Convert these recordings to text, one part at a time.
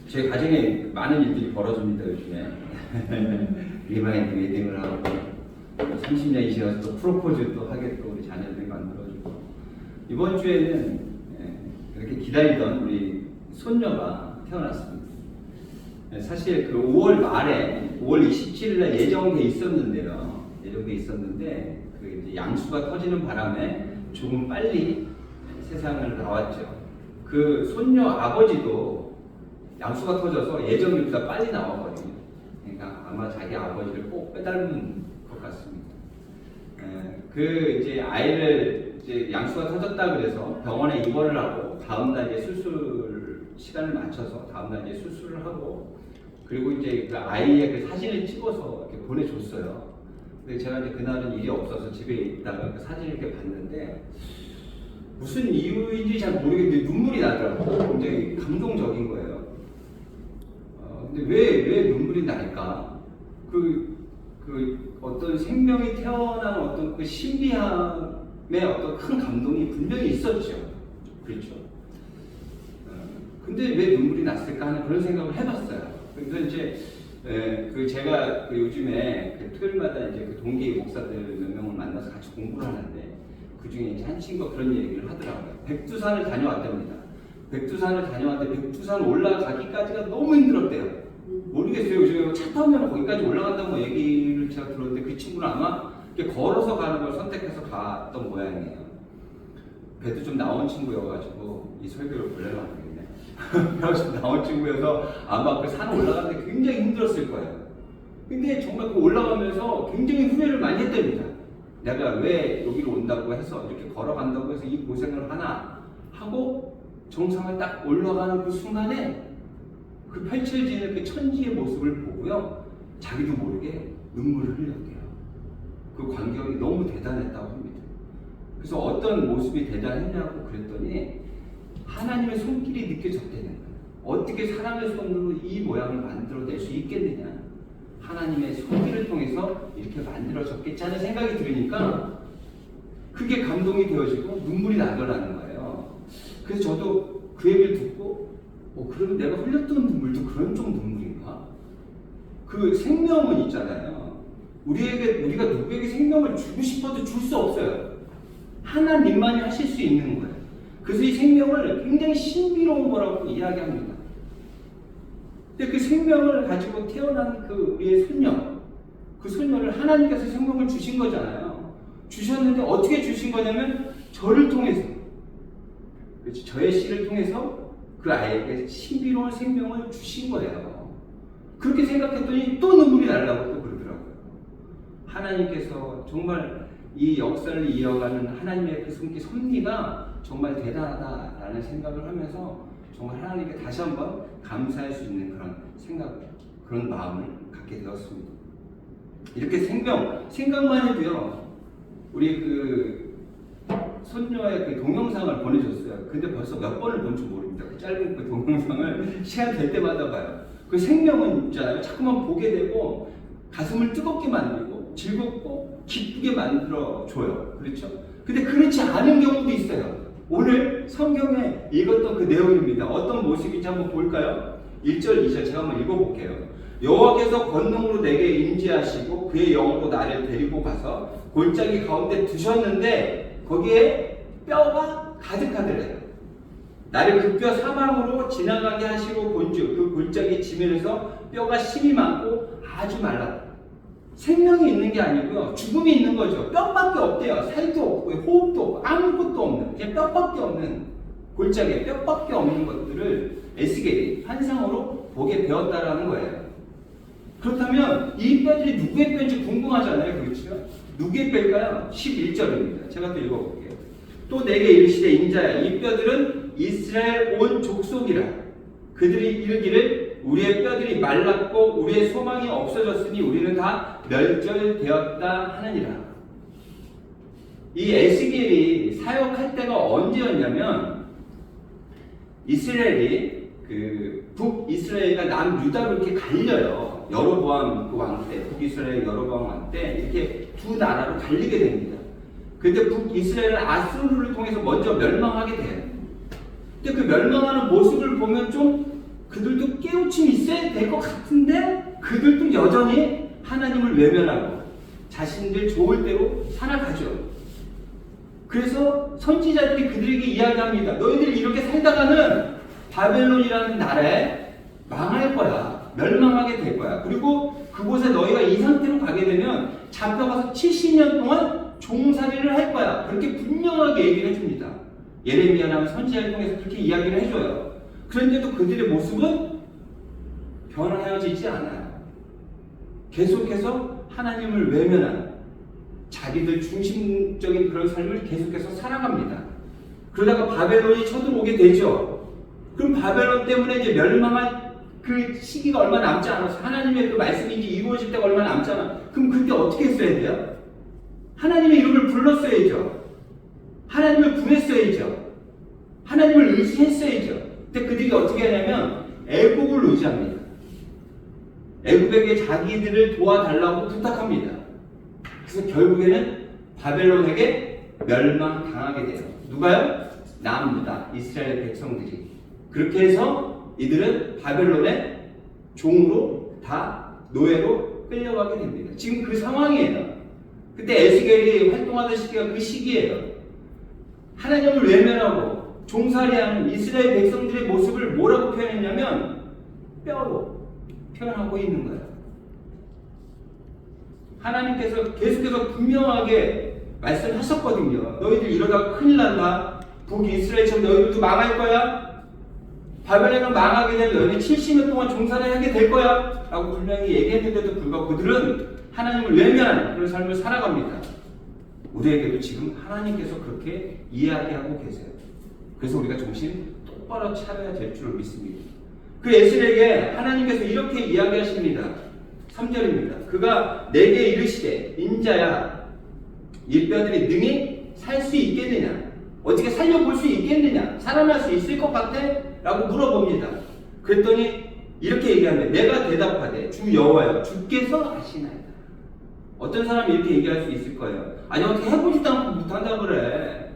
저희 가정에 많은 일들이 벌어집니다, 요즘에. 리마인드 웨딩을 하고, 30년이 지나서 또 프로포즈도 하겠고, 우리 자녀들이 만들어주고. 이번 주에는 그렇게 기다리던 우리 손녀가 태어났습니다. 사실 그 5월 말에, 5월 27일날 예정돼 있었는데요. 예정돼 있었는데, 그 이제 양수가 터지는 바람에 조금 빨리 세상을 나왔죠. 그 손녀 아버지도 양수가 터져서 예정일보다 빨리 나왔거든요. 그러니까 아마 자기 아버지를 꼭 빼닮은 것 같습니다. 그 이제 아이를 이제 양수가 터졌다 그래서 병원에 입원을 하고 다음날 이제 수술 시간을 맞춰서 다음날 이제 수술을 하고 그리고 이제 그 아이의 그 사진을 찍어서 이렇게 보내줬어요. 근데 제가 이제 그날은 일이 없어서 집에 있다가 그 사진을 이렇게 봤는데 무슨 이유인지 잘 모르겠는데 눈물이 나더라고요. 굉장히 감동적인 거예요. 근데 왜 눈물이 날까? 그 어떤 생명이 태어난 어떤 그 신비함의 어떤 큰 감동이 분명히 있었죠. 그렇죠. 근데 왜 눈물이 났을까 하는 그런 생각을 해봤어요. 그래서 이제 제가 요즘에 토요일마다 이제 그 동기 목사들 몇 명을 만나서 같이 공부를 하는데 그 중에 이제 한 친구가 그런 얘기를 하더라고요. 백두산을 다녀왔답니다. 백두산을 다녀왔는데 백두산 올라가기까지가 너무 힘들었대요. 모르겠어요. 요즘에 차 타면 거기까지 올라간다고 얘기를 제가 들었는데 그 친구는 아마 이렇게 걸어서 가는 걸 선택해서 갔던 모양이에요. 배도 좀 나온 친구여가지고 이 설교를 보려고 하겠네. 배가 좀 나온 친구여서 아마 그 산 올라가는데 굉장히 힘들었을 거예요. 근데 정말 그 올라가면서 굉장히 후회를 많이 했답니다. 내가 왜 여기로 온다고 해서 이렇게 걸어간다고 해서 이 고생을 하나 하고 정상을 딱 올라가는 그 순간에 그 펼쳐지는 그 천지의 모습을 보고요. 자기도 모르게 눈물을 흘렸대요. 그 광경이 너무 대단했다고 합니다. 그래서 어떤 모습이 대단했냐고 그랬더니 하나님의 손길이 느껴졌다는 거예요. 어떻게 사람의 손으로 이 모양을 만들어낼 수 있겠느냐. 하나님의 손길을 통해서 이렇게 만들어졌겠지 하는 생각이 들으니까 그게 감동이 되어지고 눈물이 나더라는 거예요. 그래서 저도 그 얘기를 듣고 그러면 내가 흘렸던 눈물도 그런 쪽 눈물인가? 그 생명은 있잖아요. 우리가 누구에게 생명을 주고 싶어도 줄 수 없어요. 하나님만이 하실 수 있는 거예요. 그래서 이 생명을 굉장히 신비로운 거라고 이야기합니다. 근데 그 생명을 가지고 태어난 그 우리의 손녀, 그 손녀를 하나님께서 생명을 주신 거잖아요. 주셨는데 어떻게 주신 거냐면 저를 통해서, 그렇지? 저의 씨를 통해서 그 아이에게 신비로운 생명을 주신 거예요. 그렇게 생각했더니 또 눈물이 나려고 또 그러더라고요. 하나님께서 정말 이 역사를 이어가는 하나님의 그 손길 섭리가 정말 대단하다라는 생각을 하면서 정말 하나님께 다시 한번 감사할 수 있는 그런 생각, 그런 마음을 갖게 되었습니다. 이렇게 생각만 해도요, 우리 그 손녀의 그 동영상을 보내줬어요. 근데 벌써 몇 번을 본 줄 모릅니다. 그 짧은 그 동영상을 시간 될 때마다 봐요. 그 생명은 있잖아요. 자꾸만 보게 되고 가슴을 뜨겁게 만들고 즐겁고 기쁘게 만들어줘요. 그렇죠? 근데 그렇지 않은 경우도 있어요. 오늘 성경에 읽었던 그 내용입니다. 어떤 모습인지 한번 볼까요? 1절, 2절 제가 한번 읽어볼게요. 여호와께서 권능으로 내게 임재하시고 그의 영으로 나를 데리고 가서 골짜기 가운데 두셨는데 거기에 뼈가 가득하더래요. 나를 그 뼈 사망으로 지나가게 하시고 본즉 그 골짜기 지면에서 뼈가 심이 많고 아주 말랐다. 생명이 있는 게 아니고요. 죽음이 있는 거죠. 뼈밖에 없대요. 살도 없고 호흡도 없고 아무것도 없는 그냥 뼈밖에 없는 골짜기에 뼈밖에 없는 것들을 에스겔이 환상으로 보게 되었다라는 거예요. 그렇다면 이 뼈들이 누구의 뼈인지 궁금하잖아요. 그렇죠? 누구의 뼈일까요? 11절입니다. 제가 또 읽어볼게요. 또 내게 이르시되 인자야 이 뼈들은 이스라엘 온 족속이라. 그들이 이르기를 우리의 뼈들이 말랐고 우리의 소망이 없어졌으니 우리는 다 멸절되었다 하느니라. 이 에스겔이 사역할 때가 언제였냐면 이스라엘이 그 북이스라엘과 남유다로 이렇게 갈려요. 여로보암 그 왕 때, 북이스라엘 여로보암 왕 때 이렇게 두 나라로 갈리게 됩니다. 근데 북이스라엘은 아수르를 통해서 먼저 멸망하게 돼요. 근데 그 멸망하는 모습을 보면 좀 그들도 깨우침이 있어야 될 것 같은데 그들도 여전히 하나님을 외면하고 자신들 좋을 대로 살아가죠. 그래서 선지자들이 그들에게 이야기합니다. 너희들 이렇게 살다가는 바벨론이라는 나라에 망할 거야. 멸망하게 될 거야. 그리고 그곳에 너희가 이 상태로 가게 되면 잡혀가서 70년 동안 종살이를 할 거야. 그렇게 분명하게 얘기를 해줍니다. 예레미야라는 선지자를 통해서 그렇게 이야기를 해줘요. 그런데도 그들의 모습은 변화해지지 않아요. 계속해서 하나님을 외면한 자기들 중심적인 그런 삶을 계속해서 살아갑니다. 그러다가 바벨론이 쳐들어오게 되죠. 그럼 바벨론 때문에 이제 멸망한 그 시기가 얼마 남지 않아서 하나님의 그 말씀이 이제 이루어질 때가 얼마 남지 않아. 그럼 그때 어떻게 했어야 돼요? 하나님의 이름을 불렀어야죠. 하나님을 구했어야죠. 하나님을 의지했어야죠. 근데 그들이 어떻게 하냐면 애국을 의지합니다. 애국에게 자기들을 도와달라고 부탁합니다. 그래서 결국에는 바벨론에게 멸망당하게 돼요. 누가요? 남유다, 이스라엘 백성들이. 그렇게 해서 이들은 바벨론의 종으로 다 노예로 끌려가게 됩니다. 지금 그 상황이에요. 그때 에스겔이 활동하던 시기가 그 시기예요. 하나님을 외면하고 종살이하는 이스라엘 백성들의 모습을 뭐라고 표현했냐면 뼈로 표현하고 있는 거예요. 하나님께서 계속해서 분명하게 말씀하셨거든요. 너희들 이러다가 큰일 난다. 북이스라엘처럼 너희들도 망할 거야. 바벨론은 망하게 되면 너희들 70년 동안 종살이 하게 될 거야. 라고 분명히 얘기했는데도 불구하고 그들은 하나님을 외면하는 그런 삶을 살아갑니다. 우리에게도 지금 하나님께서 그렇게 이야기하고 계세요. 그래서 우리가 정신 똑바로 차려야 될 줄을 믿습니다. 그 에스겔에게 하나님께서 이렇게 이야기하십니다. 3절입니다. 그가 내게 이르시되 인자야 이 뼈들이 능히 살 수 있겠느냐? 어떻게 살려볼 수 있겠느냐? 살아날 수 있을 것 같아? 라고 물어봅니다. 그랬더니 이렇게 얘기하는데 내가 대답하되 주 여호와여 주께서 아시나이다. 어떤 사람이 이렇게 얘기할 수 있을 거예요. 아니 어떻게 해보지도 않고 못한다 그래.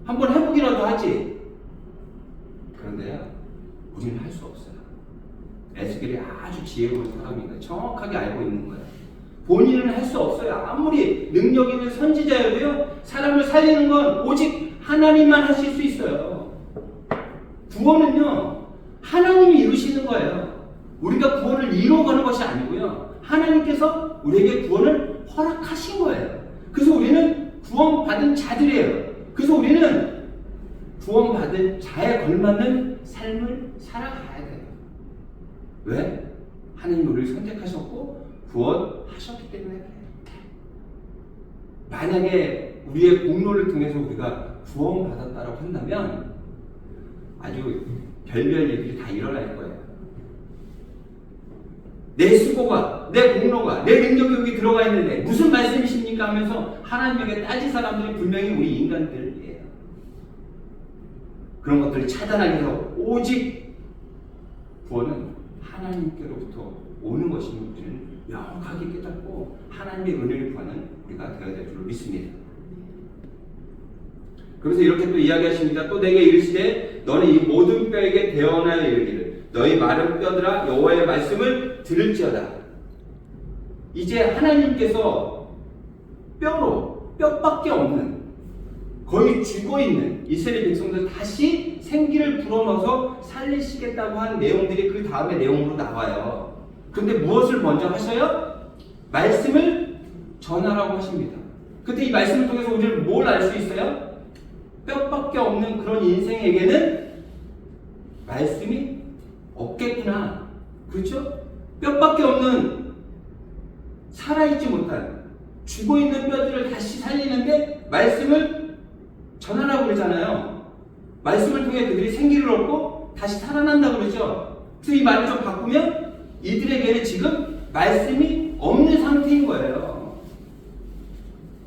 한번 해보기라도 하지. 그런데요 우리는 할 수 없어요. 에스겔이 아주 지혜로운 사람이니까 정확하게 알고 있는 거예요. 본인은 할 수 없어요. 아무리 능력 있는 선지자여도요 사람을 살리는 건 오직 하나님만 하실 수 있어요. 구원은요 하나님이 이루시는 거예요. 우리가 구원을 이루어가는 것이 아니고요 하나님께서 우리에게 구원을 허락하신 거예요. 그래서 우리는 구원받은 자들이에요. 그래서 우리는 구원받은 자에 걸맞는 삶을 살아가야 돼요. 왜? 하나님이 우리를 선택하셨고 구원하셨기 때문에 그래요. 만약에 우리의 공로를 통해서 우리가 구원받았다고 한다면 아주 별별 일들이 다 일어날 거예요. 내 수고가, 내 공로가, 내 능력이 여기 들어가 있는데 무슨 말씀이십니까? 하면서 하나님에게 따질 사람들이 분명히 우리 인간들이에요. 그런 것들을 차단하기 위해서 오직 구원은 하나님께로부터 오는 것임을 우리는 명확하게 깨닫고 하나님의 은혜를 구하는 우리가 되어야 될 줄 믿습니다. 그래서 이렇게 또 이야기하십니다. 또 내게 이르시되 너는 이 모든 뼈에게 대언하여 이르기를 너희 마른 뼈들아 여호와의 말씀을 들을지어다. 이제 하나님께서 뼈밖에 없는 거의 죽어있는 이스라엘 백성들 다시 생기를 불어넣어서 살리시겠다고 한 내용들이 그 다음의 내용으로 나와요. 그런데 무엇을 먼저 하셔요? 말씀을 전하라고 하십니다. 근데 이 말씀을 통해서 우리는 뭘 알 수 있어요? 뼈밖에 없는 그런 인생에게는 말씀이 없겠구나. 그렇죠? 뼈밖에 없는 살아있지 못한 죽어있는 뼈들을 다시 살리는데 말씀을 전하라고 그러잖아요. 말씀을 통해 그들이 생기를 얻고 다시 살아난다 그러죠. 그래서 이 말을 좀 바꾸면 이들에게는 지금 말씀이 없는 상태인 거예요.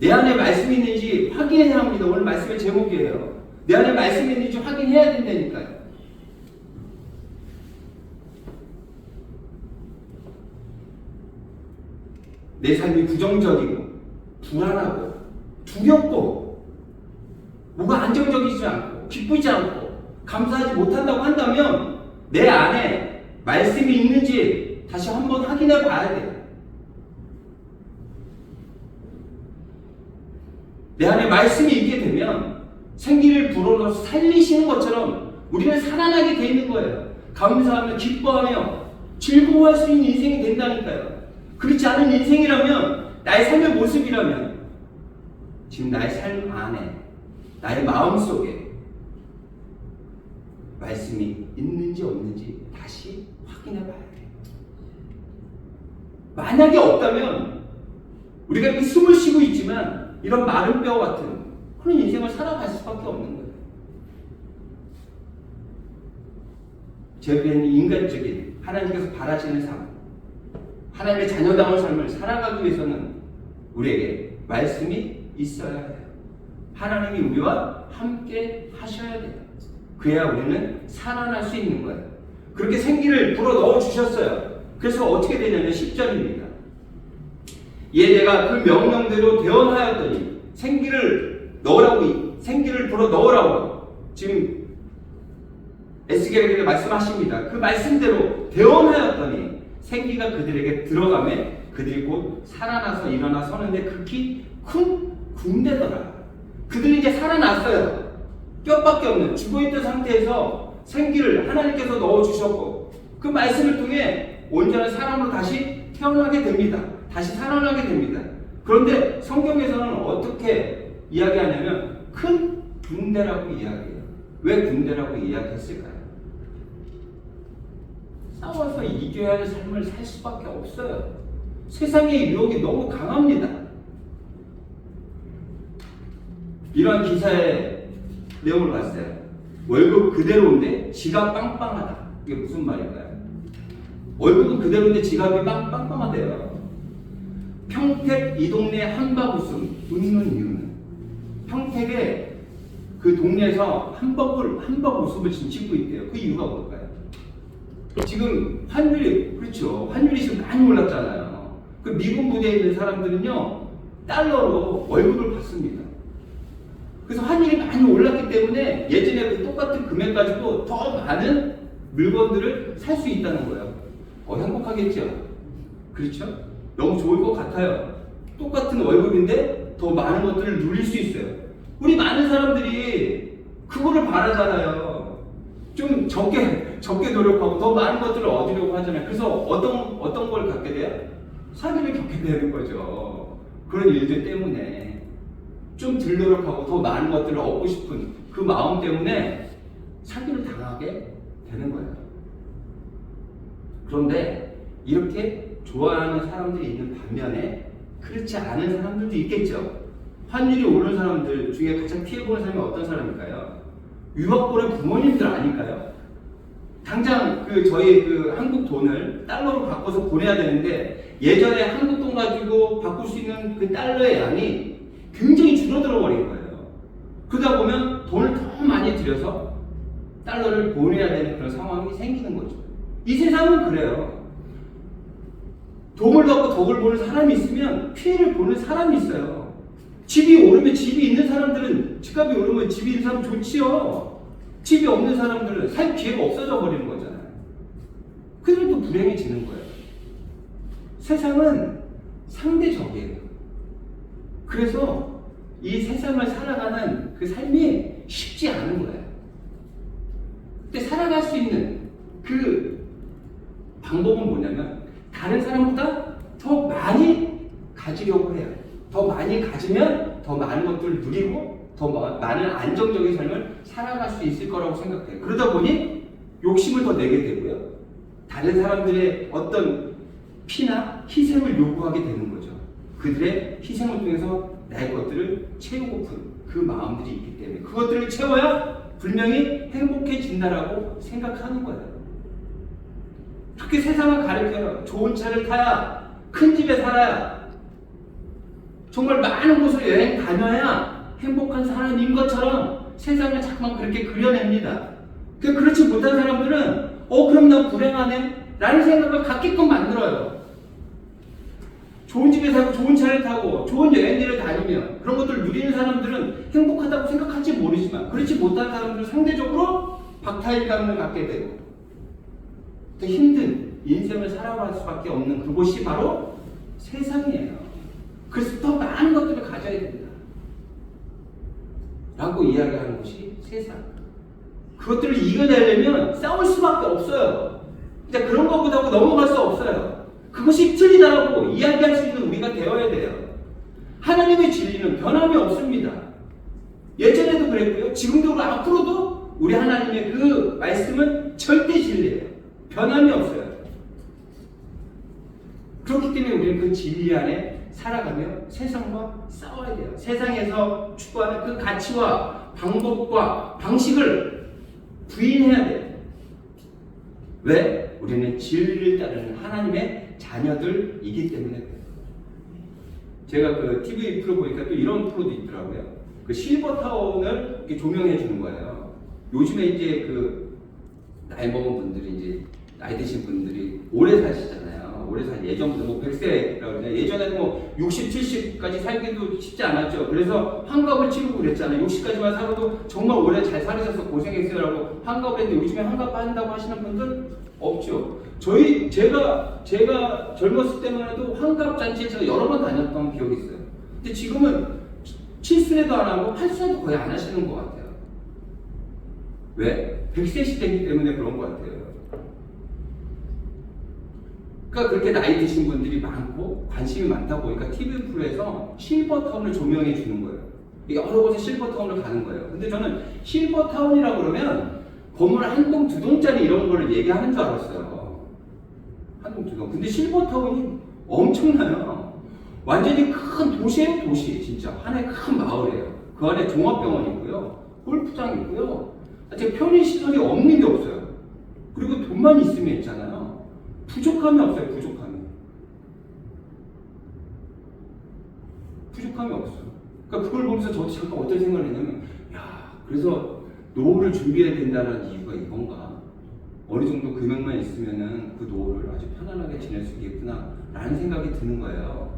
내 안에 말씀이 있는지 확인해야 합니다. 오늘 말씀의 제목이에요. 내 안에 말씀이 있는지 확인해야 된다니까요. 내 삶이 부정적이고 불안하고 두렵고 뭐가 안정적이지 않고 기쁘지 않고 감사하지 못한다고 한다면 내 안에 말씀이 있는지 다시 한번 확인해 봐야 돼요. 내 안에 말씀이 있게 되면 생기를 불어넣어서 살리시는 것처럼 우리는 살아나게 돼 있는 거예요. 감사하며 기뻐하며 즐거워할 수 있는 인생이 된다니까요. 그렇지 않은 인생이라면, 나의 삶의 모습이라면 지금 나의 삶 안에, 나의 마음 속에 말씀이 있는지 없는지 다시 확인해 봐야 돼요. 만약에 없다면 우리가 이렇게 숨을 쉬고 있지만 이런 마른 뼈 같은 그런 인생을 살아갈 수밖에 없는 거예요. 제가 인간적인 하나님께서 바라시는 삶, 하나님의 자녀다운 삶을 살아가기 위해서는 우리에게 말씀이 있어야 해요. 하나님이 우리와 함께 하셔야 돼요. 그래야 우리는 살아날 수 있는 거예요. 그렇게 생기를 불어 넣어 주셨어요. 그래서 어떻게 되냐면 10절입니다. 이에 내가 그 명령대로 대언하였더니 생기를 넣으라고, 생기를 불어 넣으라고 지금 에스겔에게 말씀하십니다. 그 말씀대로 대언하였더니 생기가 그들에게 들어가매 그들이 곧 살아나서 일어나 서는데 극히 큰 군대더라. 그들이 이제 살아났어요. 뼈밖에 없는 죽어있던 상태에서 생기를 하나님께서 넣어주셨고 그 말씀을 통해 온전한 사람으로 다시 태어나게 됩니다. 다시 살아나게 됩니다. 그런데 성경에서는 어떻게 이야기하냐면 큰 군대라고 이야기해요. 왜 군대라고 이야기했을까요? 싸워서 이겨야 할 삶을 살 수밖에 없어요. 세상의 유혹이 너무 강합니다. 이러한 기사의 내용을 봤어요. 월급 그대로인데 지갑 빵빵하다. 이게 무슨 말일까요? 월급은 그대로인데 지갑이 빵빵하대요. 평택 이 동네 한박 웃음 웃는 이유는, 평택에 그 동네에서 한박 웃음을 지금 짓고 있대요. 그 이유가 뭘까요? 지금 환율이, 그렇죠, 환율이 지금 많이 올랐잖아요. 그 미군 부대에 있는 사람들은요 달러로 월급을 받습니다. 그래서 환율이 많이 올랐기 때문에 예전에 그 똑같은 금액 가지고 더 많은 물건들을 살 수 있다는 거예요. 행복하겠죠? 그렇죠? 너무 좋을 것 같아요. 똑같은 월급인데 더 많은 것들을 누릴 수 있어요. 우리 많은 사람들이 그거를 바라잖아요. 좀 적게 노력하고 더 많은 것들을 얻으려고 하잖아요. 그래서 어떤 걸 갖게 돼요? 사기를 겪게 되는 거죠. 그런 일들 때문에 좀 덜 노력하고 더 많은 것들을 얻고 싶은 그 마음 때문에 사기를 당하게 되는 거예요. 그런데 이렇게 좋아하는 사람들이 있는 반면에 그렇지 않은 사람들도 있겠죠. 환율이 오른 사람들 중에 가장 피해보는 사람이 어떤 사람일까요? 유학 보낸 부모님들 아닐까요? 당장 저희 한국 돈을 달러로 바꿔서 보내야 되는데 예전에 한국 돈 가지고 바꿀 수 있는 그 달러의 양이 굉장히 줄어들어 버린 거예요. 그러다 보면 돈을 더 많이 들여서 달러를 보내야 되는 그런 상황이 생기는 거죠. 이 세상은 그래요. 돈을 갖고 덕을 보는 사람이 있으면 피해를 보는 사람이 있어요. 집이 오르면, 집이 있는 사람들은, 집값이 오르면 집이 있는 사람 좋지요. 집이 없는 사람들은 살 기회가 없어져 버리는 거잖아요. 그들도 불행해지는 거예요. 세상은 상대적이에요. 그래서 이 세상을 살아가는 그 삶이 쉽지 않은 거예요. 근데 살아갈 수 있는 그 방법은 뭐냐면 다른 사람보다 더 많이 가지려고 해요. 더 많이 가지면 더 많은 것들을 누리고 더 많은 안정적인 삶을 살아갈 수 있을 거라고 생각해요. 그러다 보니 욕심을 더 내게 되고요. 다른 사람들의 어떤 피나 희생을 요구하게 되는 거죠. 그들의 희생을 통해서 나의 것들을 채우고픈 그 마음들이 있기 때문에 그것들을 채워야 분명히 행복해진다라고 생각하는 거예요. 그렇게 세상을 가르쳐요. 좋은 차를 타야, 큰 집에 살아야, 정말 많은 곳을 여행 다녀야 행복한 사람인 것처럼 세상을 자꾸만 그렇게 그려냅니다. 그렇지 못한 사람들은 그럼 난 불행하네? 라는 생각을 갖게끔 만들어요. 좋은 집에 살고 좋은 차를 타고 좋은 여행지를 다니며 그런 것들을 누리는 사람들은 행복하다고 생각할지 모르지만 그렇지 못한 사람들은 상대적으로 박탈감을 갖게 되고 더 힘든 인생을 살아갈 수밖에 없는 그곳이 바로 세상이에요. 그래서 더 많은 것들을 가져야 된다 라고 이야기하는 것이 세상. 그것들을 이겨내려면 싸울 수밖에 없어요. 그냥 그런 것보다 넘어갈 수 없어요. 그것이 틀리다라고 이야기할 수 있는 우리가 되어야 돼요. 하나님의 진리는 변함이 없습니다. 예전에도 그랬고요. 지금도 앞으로도 우리 하나님의 그 말씀은 절대 진리예요. 변함이 없어요. 그렇기 때문에 우리는 그 진리 안에 살아가며 세상과 싸워야 돼요. 세상에서 추구하는 그 가치와 방법과 방식을 부인해야 돼요. 왜? 우리는 진리를 따르는 하나님의 자녀들이기 때문에 그래요. 제가 그 TV 프로 보니까 또 이런 프로도 있더라고요. 그 실버타운을 이렇게 조명해 주는 거예요. 요즘에 이제 그 나이 먹은 분들이 이제 나이 드신 분들이 오래 사시잖아요. 오래 살 예전부터 뭐 100세라고 그러잖아요. 예전에는 뭐 60, 70까지 살기도 쉽지 않았죠. 그래서 환갑을 치르고 그랬잖아요. 60까지만 살아도 정말 오래 잘 살으셔서 고생했어요라고 환갑을 했는데 요즘에 환갑 한다고 하시는 분들 없죠. 제가 젊었을 때만 해도 환갑 잔치에 제가 여러 번 다녔던 기억이 있어요. 근데 지금은 7순에도 안 하고 8순에도 거의 안 하시는 것 같아요. 왜? 100세 시대이기 때문에 그런 것 같아요. 그러니까 그렇게 나이 드신 분들이 많고 관심이 많다 보니까 TV 프로에서 실버타운을 조명해 주는 거예요. 여러 곳에 실버타운을 가는 거예요. 근데 저는 실버타운이라고 그러면 건물 한 동, 두 동짜리 이런 거를 얘기하는 줄 알았어요. 한 동, 두 동. 근데 실버타운이 엄청나요. 완전히 큰 도시예요, 도시. 진짜. 하나의 큰 마을이에요. 그 안에 종합병원이 있고요. 골프장이 있고요. 편의시설이 없는 게 없어요. 그리고 돈만 있으면 있잖아요. 부족함이 없어요, 부족함이. 부족함이 없어요. 그러니까 그걸 보면서 저도 잠깐 어떤 생각을 했냐면, 야, 그래서 노후를 준비해야 된다는 이유가 이건가? 어느 정도 금액만 있으면은 그 노후를 아주 편안하게 지낼 수 있겠구나 라는 생각이 드는 거예요.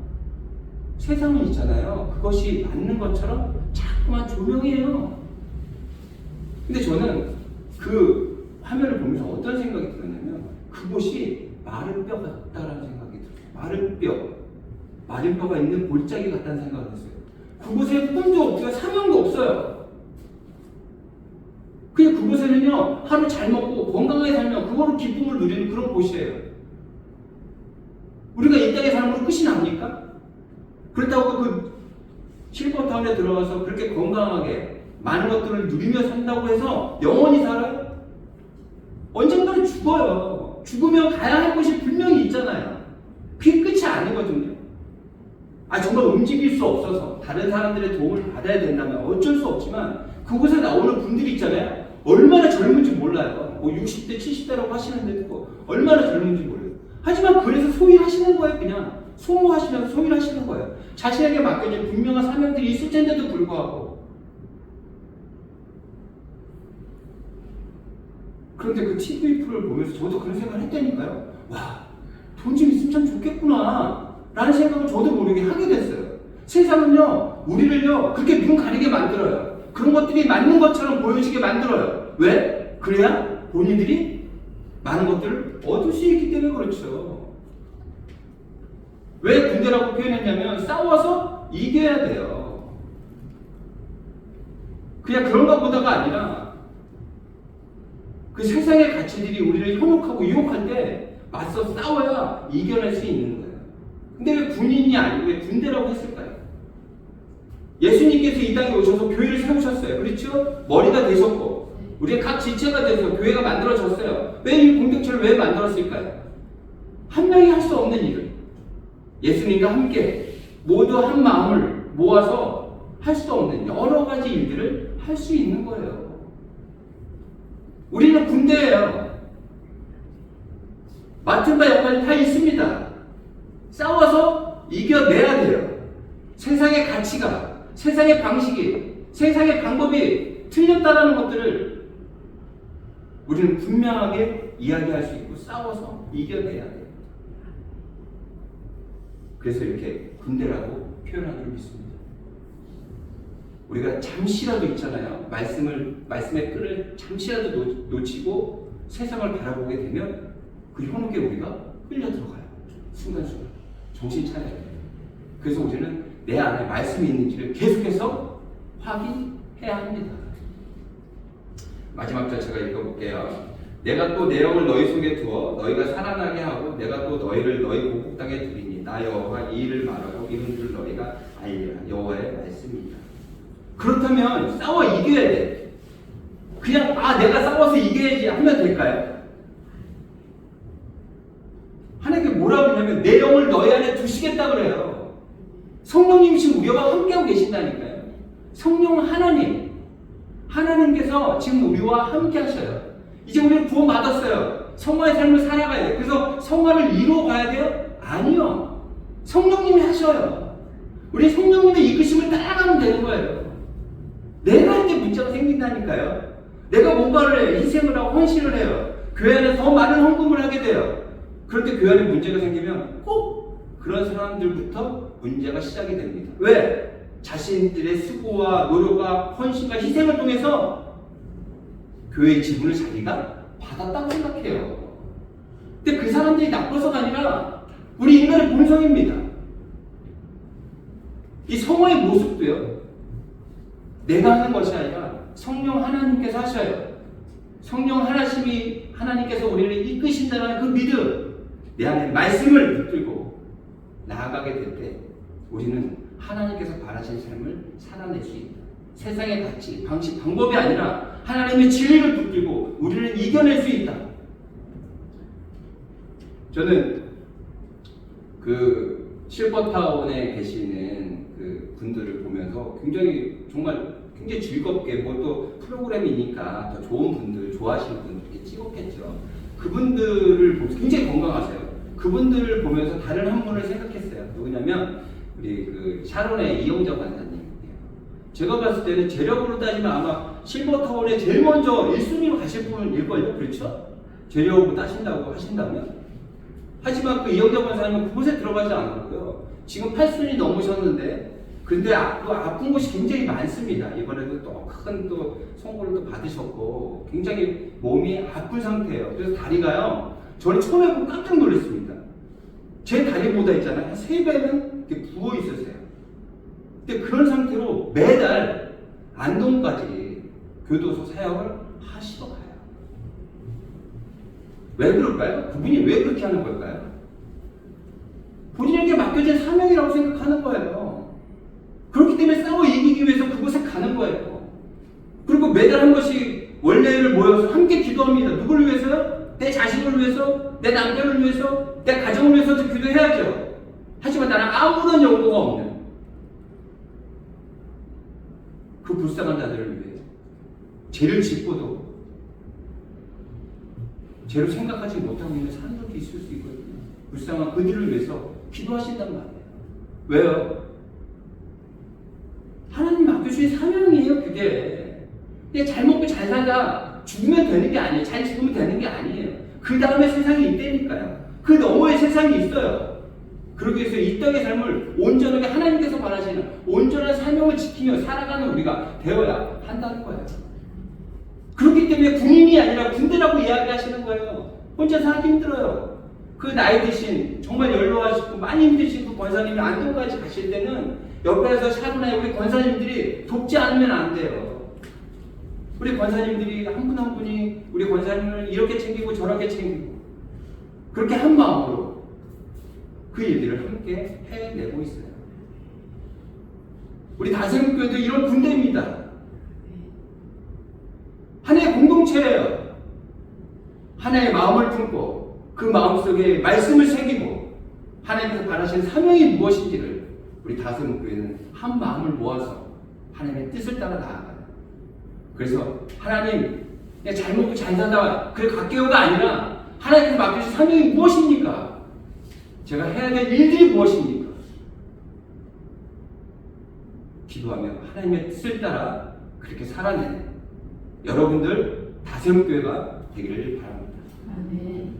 세상은 있잖아요. 그것이 맞는 것처럼 자꾸만 조명해요. 근데 저는 그 화면을 보면서 어떤 생각이 들었냐면 그곳이 마른 뼈 같다라는 생각이 들어요. 마른 뼈. 마른 뼈가 있는 골짜기 같다는 생각을 했어요. 그곳에 꿈도 없고요. 사명도 없어요. 그냥 그곳에는요. 하루 잘 먹고 건강하게 살면 그거로 기쁨을 누리는 그런 곳이에요. 우리가 이 땅의 삶으로 끝이 납니까? 그렇다고 그 실버타운에 들어가서 그렇게 건강하게 많은 것들을 누리며 산다고 해서 영원히 살아요? 언젠가는 죽어요. 죽으면 가야 할 곳이 분명히 있잖아요. 그게 끝이 아니거든요. 정말 움직일 수 없어서 다른 사람들의 도움을 받아야 된다면 어쩔 수 없지만 그곳에 나오는 분들이 있잖아요. 얼마나 젊은지 몰라요. 뭐 60대, 70대라고 하시는데도 얼마나 젊은지 몰라요. 하지만 그래서 소일하시는 거예요. 그냥 소모하시면서 소일하시는 거예요. 자신에게 맡겨진 분명한 사명들이 있을 텐데도 불구하고. 그런데 그 TV 프로를 보면서 저도 그런 생각을 했다니까요. 와, 돈 좀 있으면 참 좋겠구나 라는 생각을 저도 모르게 하게 됐어요. 세상은요, 우리를요, 그렇게 눈 가리게 만들어요. 그런 것들이 맞는 것처럼 보여지게 만들어요. 왜? 그래야 본인들이 많은 것들을 얻을 수 있기 때문에 그렇죠. 왜 군대라고 표현했냐면 싸워서 이겨야 돼요. 그냥 그런가 보다가 아니라 그 세상의 가치들이 우리를 현혹하고 유혹할 때 맞서 싸워야 이겨낼 수 있는 거예요. 근데 왜 군인이 아니고 왜 군대라고 했을까요? 예수님께서 이 땅에 오셔서 교회를 세우셨어요. 그렇죠? 머리가 되셨고 우리가 각 지체가 돼서 교회가 만들어졌어요. 왜 이 공동체를 왜 만들었을까요? 한 명이 할 수 없는 일을 예수님과 함께 모두 한 마음을 모아서 할 수 없는 여러 가지 일들을 할 수 있는 거예요. 우리는 군대예요. 맡은 바 역할이 다 있습니다. 싸워서 이겨내야 돼요. 세상의 가치가, 세상의 방식이, 세상의 방법이 틀렸다라는 것들을 우리는 분명하게 이야기할 수 있고 싸워서 이겨내야 돼요. 그래서 이렇게 군대라고 표현하는 줄 믿습니다. 우리가 잠시라도 있잖아요. 말씀의 끈을 잠시라도 놓치고 세상을 바라보게 되면 그 현혹에 우리가 끌려 들어가요. 순간순간 정신 차려야 돼요. 그래서 우리는 내 안에 말씀이 있는지를 계속해서 확인해야 합니다. 마지막 절 제가 읽어볼게요. 내가 또 내 영을 너희 속에 두어 너희가 살아나게 하고 내가 또 너희를 너희 고국 땅에 두리니 나 여호와 이 일을 말하고 이룬 줄 너희가 알리라. 여호와의 말씀이다. 그렇다면 싸워 이겨야 돼. 그냥 내가 싸워서 이겨야지 하면 될까요? 하나님께 뭐라고 하냐면 내 영을 너희 안에 두시겠다 그래요. 성령님이 지금 우리와 함께하고 계신다니까요. 성령 하나님께서 지금 우리와 함께 하셔요. 이제 우리는 구원 받았어요. 성화의 삶을 살아가야 돼요. 그래서 성화를 이루어 가야 돼요? 아니요. 성령님이 하셔요. 우리 성령님의 이끄심을 따라가면 되는 거예요. 내가 할 때 문제가 생긴다니까요. 내가 뭔가를 해요. 희생을 하고 헌신을 해요. 교회 안에 더 많은 헌금을 하게 돼요. 그런데 교회 안에 문제가 생기면 꼭 그런 사람들부터 문제가 시작이 됩니다. 왜? 자신들의 수고와 노력과 헌신과 희생을 통해서 교회의 지분을 자기가 받았다고 생각해요. 근데 그 사람들이 나빠서가 아니라 우리 인간의 본성입니다. 이 성화의 모습도요. 내가 하는 것이 아니라 성령 하나님께서 하셔요. 성령 하나님께서 우리를 이끄신다는 그 믿음, 내 안에 말씀을 붙들고 나아가게 될 때 우리는 하나님께서 바라신 삶을 살아낼 수 있다. 세상의 가치, 방식, 방법이 아니라 하나님의 진리를 붙들고 우리를 이겨낼 수 있다. 저는 그 실버타운에 계시는 그 분들을 보면서 정말 굉장히 즐겁게 뭐 또 프로그램이니까 더 좋은 분들, 좋아하시는 분들 찍었겠죠. 그분들을 보면서 굉장히 건강하세요. 그분들을 보면서 다른 한 분을 생각했어요. 누구냐면 우리 그 샤론의 이영자 관사님. 제가 봤을 때는 재력으로 따지면 아마 실버타운에 제일 먼저 1순위로 가실 분일걸요? 그렇죠? 재력으로 따신다고 하신다면? 하지만 그 이영자 관사님은 그곳에 들어가지 않았고요. 지금 8순위 넘으셨는데 근데 또 아픈 곳이 굉장히 많습니다. 이번에도 또 큰 또 선고를 또 받으셨고 굉장히 몸이 아픈 상태예요. 그래서 다리가요. 저는 처음에 보고 깜짝 놀랐습니다. 제 다리보다 있잖아요. 한 3배는 이렇게 부어 있었어요. 근데 그런 상태로 매달 안동까지 교도소 사역을 하시러 가요. 왜 그럴까요? 그분이 왜 그렇게 하는 걸까요? 본인에게 맡겨진 사명이라고 생각하는 거예요. 그렇기 때문에 싸워 이기기 위해서 그곳에 가는 거예요. 그리고 매달 한 번씩 원래를 모여서 함께 기도합니다. 누구를 위해서요? 내 자식을 위해서, 내 남편을 위해서, 내 가정을 위해서도 기도해야죠. 하지만 나는 아무런 연고가 없는 그 불쌍한 자들을 위해 죄를 짓고도 죄로 생각하지 못하고 있는 사람들도 있을 수 있거든요. 불쌍한 그들을 위해서 기도하신단 말이에요. 왜요? 하나님 맡겨주신 사명이에요, 그게. 근데 잘 먹고 잘 살다 죽으면 되는 게 아니에요. 잘 죽으면 되는 게 아니에요. 그 다음에 세상이 있다니까요. 그 너머에 세상이 있어요. 그러기 위해서 이 땅의 삶을 온전하게 하나님께서 바라시는 온전한 사명을 지키며 살아가는 우리가 되어야 한다는 거예요. 그렇기 때문에 군인이 아니라 군대라고 이야기하시는 거예요. 혼자서 하기 힘들어요. 그 나이 드신 정말 연로하시고 많이 힘드신 그 권사님이 안동까지 가실 때는 옆에서 샤론의 우리 권사님들이 돕지 않으면 안 돼요. 우리 권사님들이 한 분 한 분이 우리 권사님을 이렇게 챙기고 저렇게 챙기고 그렇게 한 마음으로 그 일들을 함께 해내고 있어요. 우리 다세문교회도 이런 군대입니다. 하나의 공동체예요. 하나의 마음을 품고 그 마음속에 말씀을 새기고 하나님께서 바라시는 사명이 무엇인지를 우리 다세문교회는 한 마음을 모아서 하나님의 뜻을 따라 나아가요. 그래서 하나님 잘 먹고 잘 살다 그래 갈게요가 아니라 하나님께서 맡겨주신 사명이 무엇입니까? 제가 해야 될 일들이 무엇입니까? 기도하며 하나님의 뜻을 따라 그렇게 살아내는 여러분들 다세문교회가 되기를 바랍니다. 아멘.